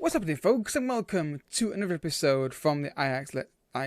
What's happening, folks, and welcome to another episode from the Ajax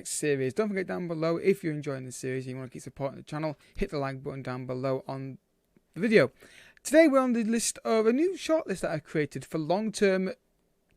series. Don't forget down below, if you're enjoying this series and you want to keep supporting the channel, hit the like button down below on the video. Today we're on the list of a new shortlist that I've created for long-term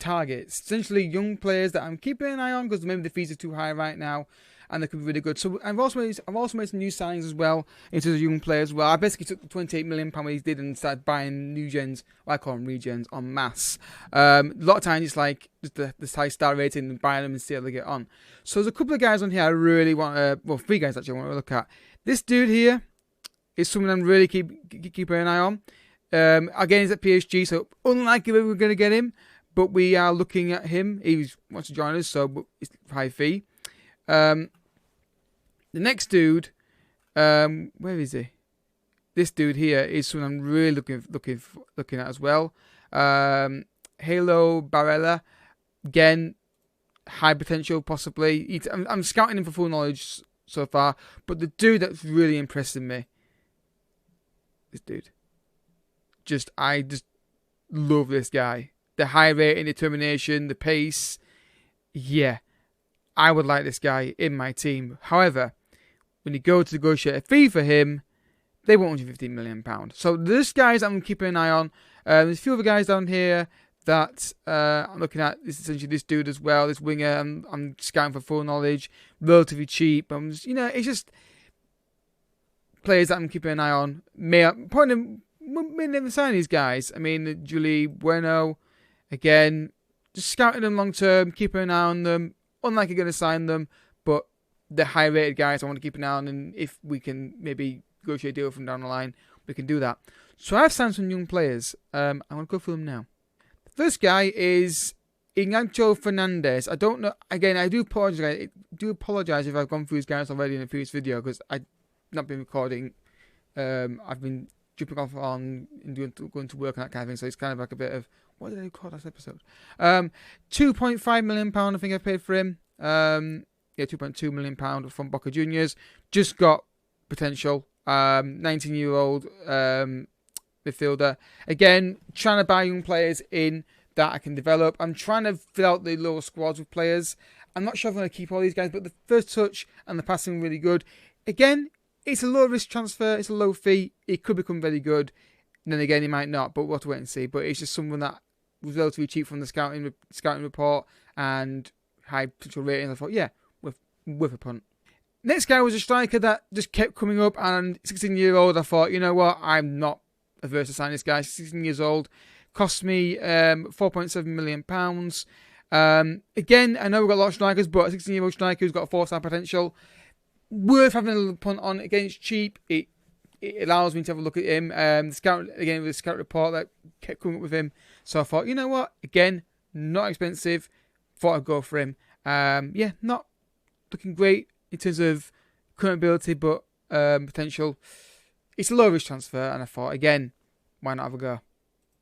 targets, essentially young players that I'm keeping an eye on because maybe the fees are too high right now and they could be really good. So I've also made some new signings as well into the young players as well. I basically took the £28 million he did and started buying new gens, I call them regens, en masse. A lot of times it's like just the high star rating and buying them and see how they get on. So there's a couple of guys on here I really want to, well, three guys actually I want to look at. This dude here is someone I'm really keeping an eye on. Again, he's at PSG, so unlikely we're going to get him, but we are looking at him. He wants to join us, so it's high fee. The next dude, where is he? This dude here is someone I'm really looking at as well. Halo Barella, again, high potential possibly. I'm scouting him for full knowledge so far, but the dude that's really impressing me, this dude, I just love this guy. The high rating, determination, the pace, yeah, I would like this guy in my team. However, when you go to negotiate a fee for him, they want £115 million. So there's guys I'm keeping an eye on. There's a few other guys down here that I'm looking at. This is essentially this dude as well, this winger. I'm scouting for full knowledge, relatively cheap. It's just players that I'm keeping an eye on. May never sign these guys. I mean, Julie Bueno, again, just scouting them long term, keeping an eye on them. Unlikely going to sign them, but the high-rated guys I want to keep an eye on, and if we can maybe negotiate a deal from down the line, we can do that. So I've signed some young players. I want to go through them now. The first guy is Ignacio Fernandez. I don't know. Again, I do apologize if I've gone through these guys already in a previous video because I've not been recording. I've been jumping off on and going to work and that kind of thing. So it's kind of like a bit of, what did I record last episode? £2.5 million I think I paid for him. £2.2 million from Boca Juniors. Just got potential. 19-year-old midfielder. Again, trying to buy young players in that I can develop. I'm trying to fill out the lower squads with players. I'm not sure if I'm going to keep all these guys, but the first touch and the passing really good. Again, it's a low risk transfer. It's a low fee. It could become very good. And then again, it might not, but we'll have to wait and see. But it's just someone that was relatively cheap from the scouting report and high potential rating. I thought, yeah, with a punt. Next guy was a striker that just kept coming up, and 16-year-old, I thought, you know what, I'm not averse to signing this guy. 16 years old, cost me £4.7 million. Again, I know we've got a lot of strikers, but a 16-year-old striker who's got a 4-star potential, worth having a little punt on. Again, it's cheap. It allows me to have a look at him. The scout, again, with the scout report that kept coming up with him. So I thought, you know what, again, not expensive. Thought I'd go for him. Not looking great in terms of current ability, but potential. It's a low risk transfer, and I thought, again, why not have a go?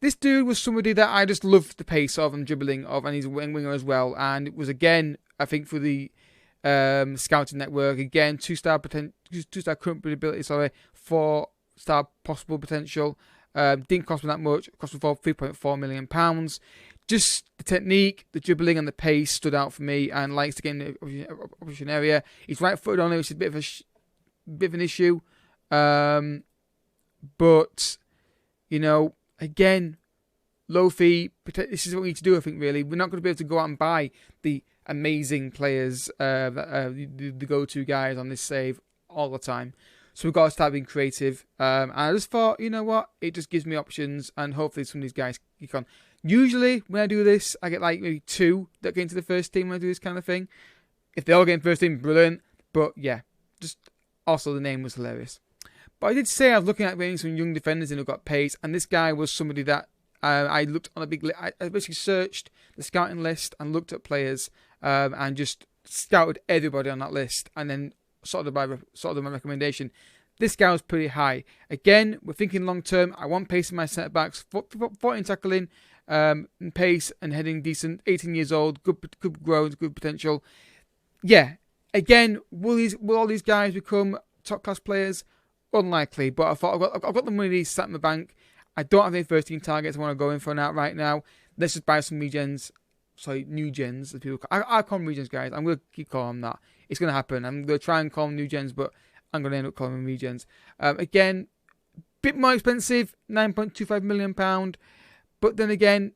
This dude was somebody that I just loved the pace of and dribbling of, and he's a winger as well. And it was, again, I think for the scouting network, again, 2-star current ability, 4-star possible potential. Didn't cost me that much. It cost me £3.4 million. Just the technique, the dribbling, and the pace stood out for me, and likes to get in the opposition area. He's right-footed on it, which is a bit of an issue. But again, low fee. This is what we need to do. I think really, we're not going to be able to go out and buy the amazing players, the go-to guys on this save all the time. So we've got to start being creative. And I just thought, you know what, it just gives me options, and hopefully some of these guys kick on. Usually, when I do this, I get like maybe 2 that get into the first team when I do this kind of thing. If they all get in first team, brilliant. But yeah, just also the name was hilarious. But I did say I was looking at getting some young defenders in who got pace, and this guy was somebody that I looked on a big list. I basically searched the scouting list and looked at players and just scouted everybody on that list, and then sorted by my recommendation. This guy was pretty high. Again, we're thinking long term. I want pace in my centre backs, 14 tackling, pace and heading decent. 18 years old, good growth, good potential. Yeah. Again, will all these guys become top class players? Unlikely. But I thought I've got the money sat in the bank. I don't have any first team targets I want to go in for right now. Let's just buy some regens, sorry, new gens. As people I call them regions, guys. I'm going to keep calling them that. It's going to happen. I'm going to try and call them new gens, but I'm going to end up calling them regions. Again, bit more expensive, £9.25 million. But then again,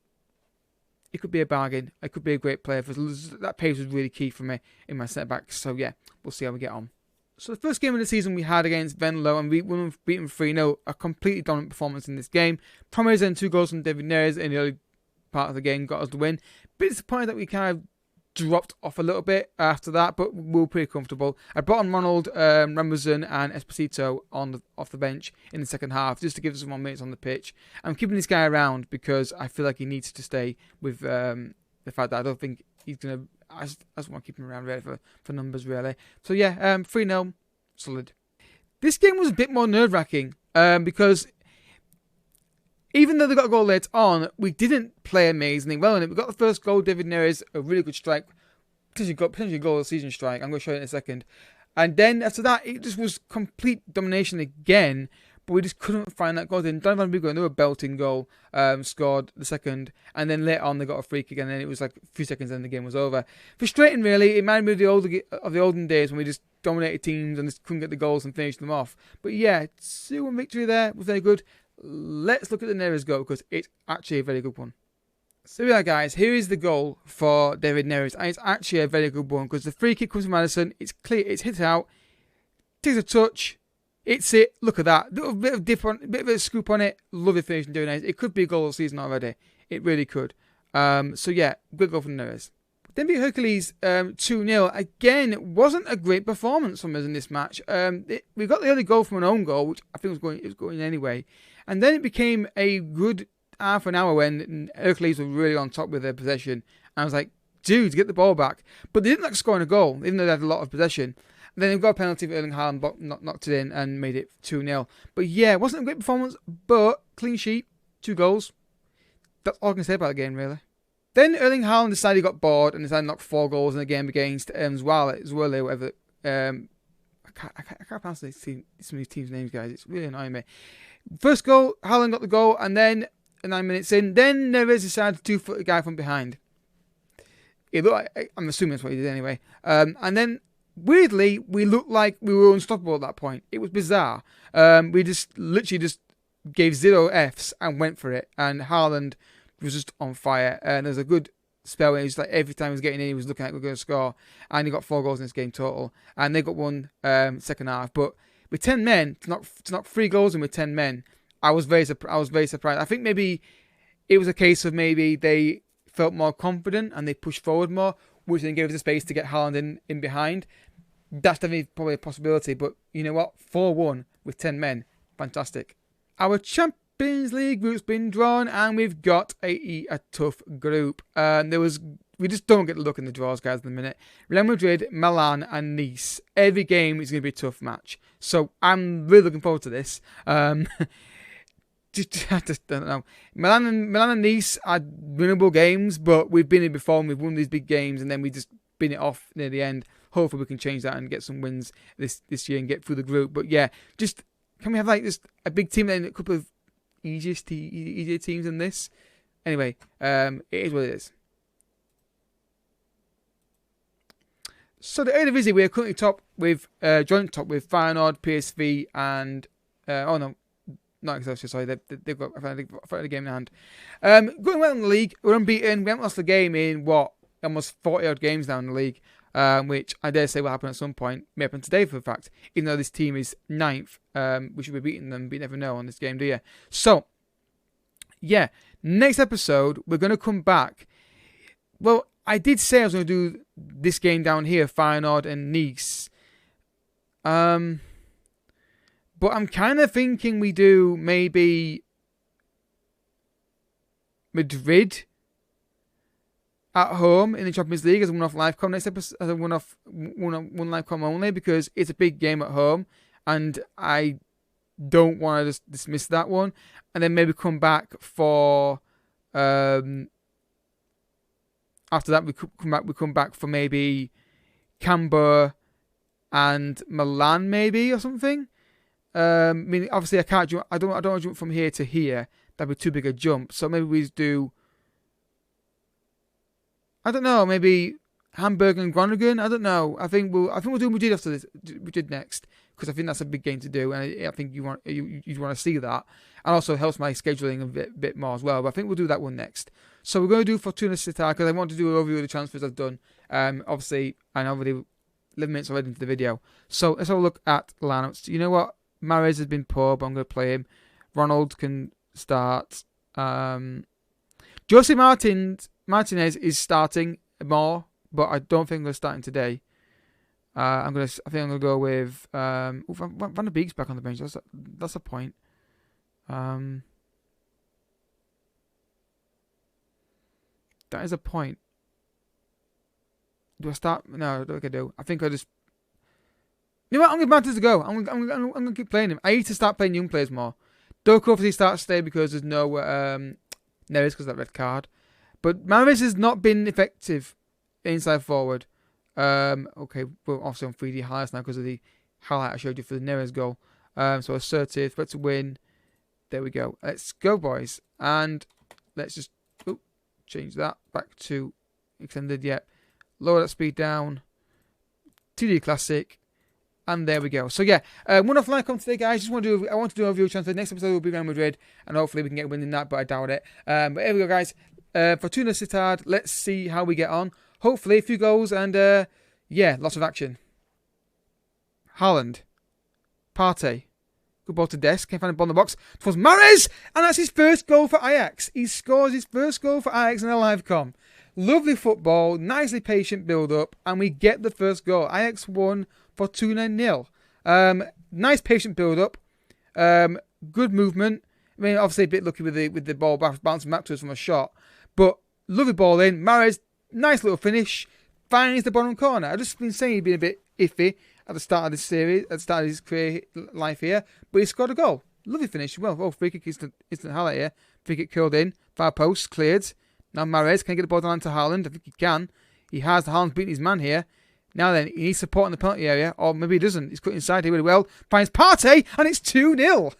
it could be a bargain. It could be a great player. That pace was really key for me in my setbacks. So yeah, we'll see how we get on. So the first game of the season we had against Venlo, and we beat them 3-0. A completely dominant performance in this game. Mahrez and 2 goals from David Neres in the early part of the game got us the win. Bit disappointed that we kind of dropped off a little bit after that, but we were pretty comfortable. I brought on Ronald, Ramazan and Esposito off the bench in the second half just to give us some more minutes on the pitch. I'm keeping this guy around because I feel like he needs to stay with the fact that I don't think he's going to... I just want to keep him around really for numbers, really. So yeah, 3-0, solid. This game was a bit more nerve-wracking because even though they got a goal later on, we didn't play amazingly well in it. We got the first goal, David Neres, a really good strike, potentially goal of the season strike. I'm going to show you in a second. And then after that, it just was complete domination again, but we just couldn't find that goal. Then Donovan Bigo, another belting goal, scored the second, and then later on they got a free kick, and then it was like a few seconds and the game was over. Frustrating, really. It reminded me of the olden days when we just dominated teams and just couldn't get the goals and finish them off. But yeah, 2-1 victory there was very good. Let's look at the Neres goal because it's actually a very good one. So yeah, guys, here is the goal for David Neres, and it's actually a very good one because the free kick comes from Madison. It's clear, it's hit out, takes a touch, it's it. Look at that, little bit of dip on, bit of a scoop on it. Lovely finish from David Neres. It could be a goal of the season already. It really could. So yeah, good goal from Neres. Then beat Hercules 2-0. Again, it wasn't a great performance from us in this match. We got the early goal from an own goal, which I think was going anyway. And then it became a good half an hour when Hercules were really on top with their possession. And I was like, dude, get the ball back. But they didn't like scoring a goal, even though they had a lot of possession. And then they got a penalty for Erling Haaland, knocked it in and made it 2-0. But yeah, it wasn't a great performance, but clean sheet, 2 goals. That's all I can say about the game, really. Then Erling Haaland decided he got bored and decided to knock 4 goals in a game against Zwirli, whatever. I can't pronounce some of these teams' names, guys. It's really annoying me. First goal, Haaland got the goal, and then 9 minutes in, then Neres decided to 2-foot the guy from behind. It looked like, I'm assuming that's what he did anyway. And then, weirdly, we looked like we were unstoppable at that point. It was bizarre. We literally just gave 0 Fs and went for it. And Haaland was just on fire. And there's a good spell where he was like, every time he was getting in, he was looking like we were going to score. And he got 4 goals in this game total. And they got 1 second half. But with 10 men, to knock 3 goals in with 10 men, I was very surprised. I think maybe it was a case of maybe they felt more confident and they pushed forward more, which then gave us the space to get Haaland in behind. That's definitely probably a possibility. But you know what? 4-1 with 10 men. Fantastic. Our Champions League group's been drawn and we've got a tough group. We just don't get to look in the draws, guys, in a minute. Real Madrid, Milan and Nice. Every game is going to be a tough match. So I'm really looking forward to this. I just don't know. Milan and Nice are winnable games, but we've been here before and we've won these big games and then we just bin it off near the end. Hopefully we can change that and get some wins this year and get through the group. But yeah, can we have like just a big team and a couple of easier teams than this? Anyway, it is what it is. So the Eredivisie, we are currently joint top with Feyenoord, PSV, and not Excelsior. Sorry, they've got a game in hand. Going well in the league, we're unbeaten. We haven't lost a game in almost 40 odd games now in the league, which I dare say will happen at some point. May happen today, for a fact. Even though this team is 9th, we should be beating them, but you never know on this game, do you? So, yeah, next episode we're going to come back. Well, I did say I was going to do this game down here, Feyenoord and Nice. But I'm kind of thinking we do maybe Madrid at home in the Champions League as a one-off live com next episode, as a one live com only, because it's a big game at home and I don't want to just dismiss that one, and then maybe come back for after that we come back for maybe Camber and Milan maybe or something. I mean, obviously I can't jump. I don't want to jump from here to here. That'd be too big a jump. So maybe we do I don't know. Maybe Hamburg and Groningen. I don't know. I think we'll do Madrid after this. Madrid next, because I think that's a big game to do, and I think you'd want to see that, and also helps my scheduling a bit more as well. But I think we'll do that one next. So we're going to do Fortuna Sittard because I want to do an overview of the transfers I've done. Obviously, I'm already 11 minutes already into the video. So let's have a look at lineups. You know what? Mahrez has been poor, but I'm going to play him. Ronald can start. Jose Martinez is starting more, but I don't think I'm going to start him today. I think I'm going to go with Van der Beek's back on the bench. That's a point. That is a point. Do I start? No, I don't think I do. I think I just. You know what? I'm going to Martinez to go. I'm going to keep playing him. I need to start playing young players more. Doku obviously starts today because there's no Neres because of that red card. But Mahrez has not been effective inside forward. Okay, we're obviously on 3D highlights now because of the highlight I showed you for the Neres goal. So assertive, threat to win. There we go. Let's go, boys. And let's just change that back to extended. Yep. Lower that speed down. 2D classic. And there we go. So yeah, one-off line come today, guys. I want to do a review transfer. Next episode will be Real Madrid, and hopefully we can get a win in that, but I doubt it. But here we go, guys. Fortuna Sittard. Let's see how we get on. Hopefully a few goals and yeah, lots of action. Haaland, Partey, good ball to Des. Can't find a ball in the box. Towards Mahrez, and that's his first goal for Ajax. He scores his first goal for Ajax in a live com. Lovely football, nicely patient build-up, and we get the first goal. Ajax won Fortuna 0. Nice patient build-up. Good movement. I mean, obviously a bit lucky with the ball bouncing back to us from a shot. But lovely ball in. Mahrez, nice little finish. Finds the bottom corner. I've just been saying he'd been a bit iffy at the start of this series, at the start of his career life here. But he scored a goal. Lovely finish. Well, free kick instant highlight here. Free kick curled in. Far post, cleared. Now Mahrez, can he get the ball down to Haaland? I think he can. He has. Haaland's beating his man here. Now then, he needs support in the penalty area. Or maybe he doesn't. He's cut inside here really well. Finds Partey, and it's 2-0.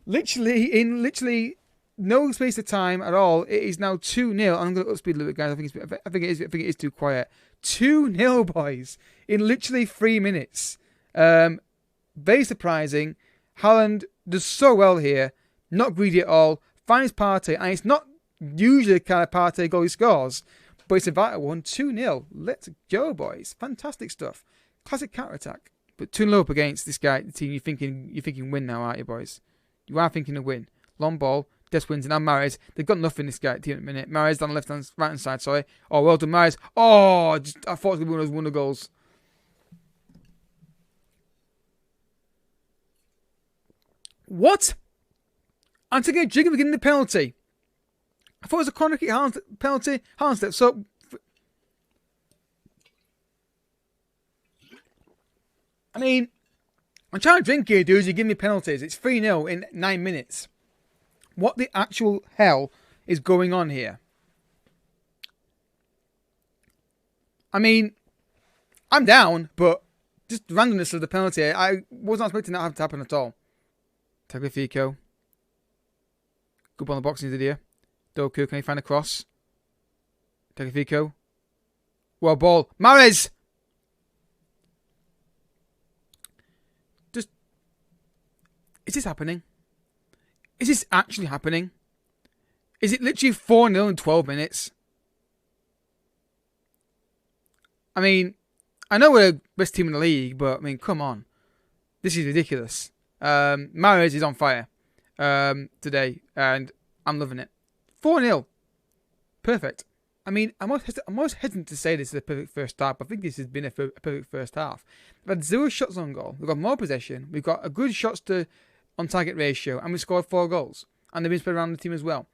Literally no space of time at all. It is now 2-0. I'm going to upspeed a little bit, guys. I think it is too quiet. 2-0, boys. In literally 3 minutes. Very surprising. Haaland does so well here. Not greedy at all. Finds Partey, and it's not usually the kind of Partey goal he scores, but it's a vital one. 2-0. Let's go, boys. Fantastic stuff. Classic counter-attack. But 2-0 up against this guy, the team, you're thinking win now, aren't you, boys? You are thinking a win. Long ball. Des wins, and now Mahrez. They've got nothing, this guy, team at the minute. Mahrez down the right-hand side, sorry. Oh, well done, Mahrez. Oh, I thought it was going to be one of those wonder goals. What? I'm taking a jig at the beginning of the penalty. I thought it was a corner kick penalty. Haaland steps up. I mean, I'm trying to drink here, dudes. You give me penalties. It's 3-0 in 9 minutes. What the actual hell is going on here? I mean, I'm down, but just the randomness of the penalty. I was not expecting that to happen at all. Tagliafico. Good ball in the box into here. Doku, can he find a cross? Tagliafico. Well, ball. Mahrez! Is this happening? Is this actually happening? Is it literally 4-0 in 12 minutes? I mean, I know we're the best team in the league, but I mean, come on. This is ridiculous. Mahrez is on fire today, and I'm loving it. 4-0. Perfect. I mean, I'm most hesitant to say this is a perfect first half, but I think this has been a perfect first half. We've had 0 shots on goal. We've got more possession. We've got a good shots to on target ratio, and we scored 4 goals. And they've been spread around the team as well.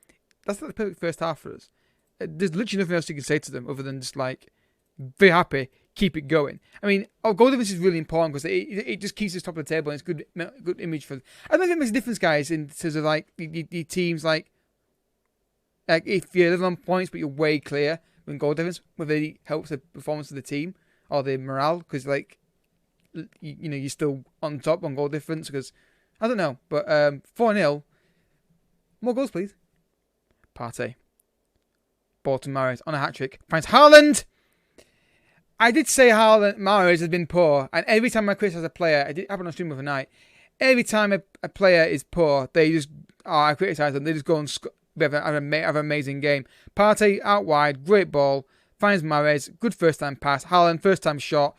That's like the perfect first half for us. There's literally nothing else you can say to them other than just like, very happy, keep it going. I mean, our goal difference is really important because it just keeps us top of the table and it's good image for. I don't think it makes a difference, guys, in terms of like the teams like if you're 11 points but you're way clear when goal difference, whether it helps the performance of the team or the morale because like you know you're still on top on goal difference because I don't know, but 4-0. More goals, please. Partey. Ball to Mahrez on a hat-trick. Finds Haaland. I did say Mahrez has been poor, and every time I criticise a player, it happened on stream overnight. Every time a player is poor, they just I criticise them. They just go and have an amazing game. Partey out wide, great ball, finds Mahrez, good first time pass. Haaland first time shot.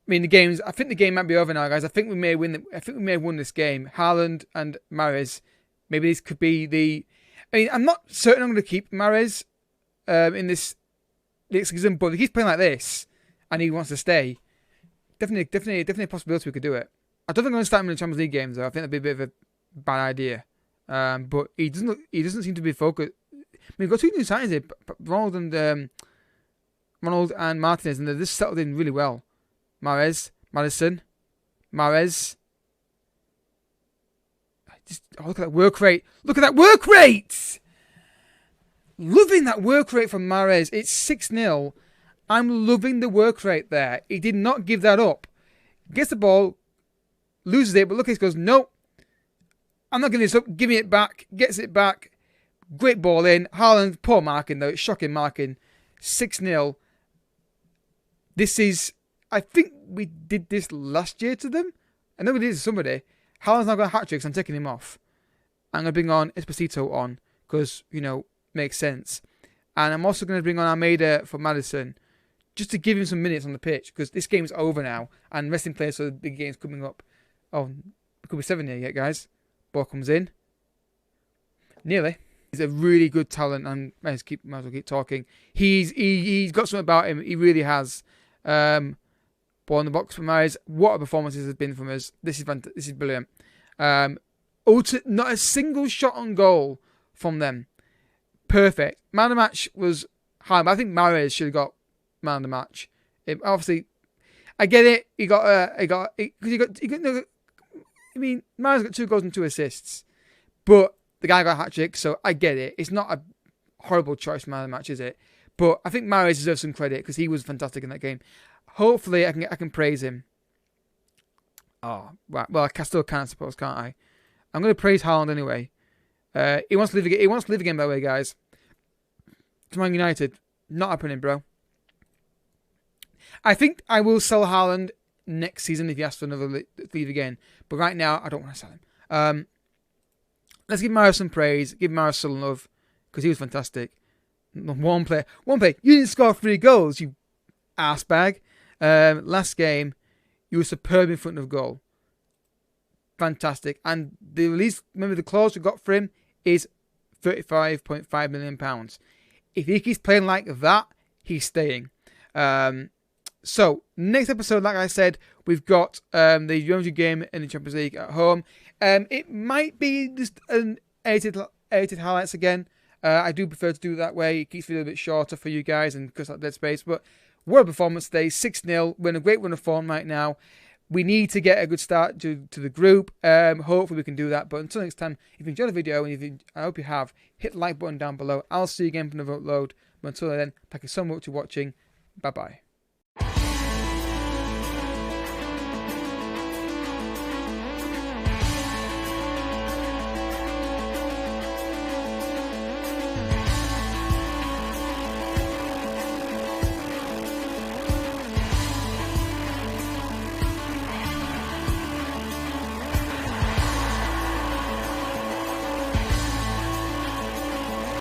I mean I think the game might be over now, guys. I think we may have won this game. Haaland and Mahrez. Maybe this could be the. I mean, I'm not certain I'm going to keep Mahrez in this season, but if he's playing like this and he wants to stay, definitely a possibility we could do it. I don't think I'm going to start him in the Champions League games, though. I think that'd be a bit of a bad idea. But he doesn't seem to be focused. I mean, we've got 2 new signings here, Ronald and Martinez, and they're just settled in really well. Maddison, Mahrez. Look at that work rate. Look at that work rate! Loving that work rate from Mahrez. It's 6-0. I'm loving the work rate there. He did not give that up. Gets the ball, loses it, but look, he goes, nope. I'm not giving this up. Give me it back. Gets it back. Great ball in. Haaland, poor marking though. It's shocking marking. 6-0. This is, I think we did this last year to them. I know we did it to somebody. Haaland's now got a hat-trick, so I'm taking him off. I'm going to bring on Esposito on, because, makes sense. And I'm also going to bring on Almeida for Maddison, just to give him some minutes on the pitch, because this game's over now, and resting players, so the big game's coming up. Oh, it could be 7 here yet, guys. Ball comes in. Nearly. He's a really good talent, and might as well keep talking. He's got something about him. He really has. Ball in the box for Mahrez. What a performance this has been from us. This is brilliant. Not a single shot on goal from them. Perfect. Man of the match was high, but I think Mahrez should have got man of the match. Obviously, I get it. I mean, Mahrez got 2 goals and 2 assists, but the guy got a hat trick, so I get it. It's not a horrible choice for man of the match, is it? But I think Mahrez deserves some credit because he was fantastic in that game. Hopefully, I can praise him. Oh, right. Well, I still can, I suppose, can't I? I'm going to praise Haaland anyway. He wants to live again. He wants to live again, by the way, guys. To Man United, not happening, bro. I think I will sell Haaland next season if he asks for another leave again. But right now, I don't want to sell him. Let's give Mahrez some praise. Give Mahrez some love because he was fantastic. One player. You didn't score 3 goals, you ass bag. Last game, you were superb in front of goal. Fantastic. And remember the clause we got for him is £35.5 million. If he keeps playing like that, he's staying. So, next episode, like I said, we've got the United game in the Champions League at home. It might be just an edited highlights again. I do prefer to do it that way. It keeps it a little bit shorter for you guys and cuts out dead space. But what a performance today. 6-0. We're in a great run of form right now. We need to get a good start to the group. Hopefully we can do that. But until next time, if you enjoyed the video, and I hope you have, hit the like button down below. I'll see you again for another upload. But until then, thank you so much for watching. Bye-bye.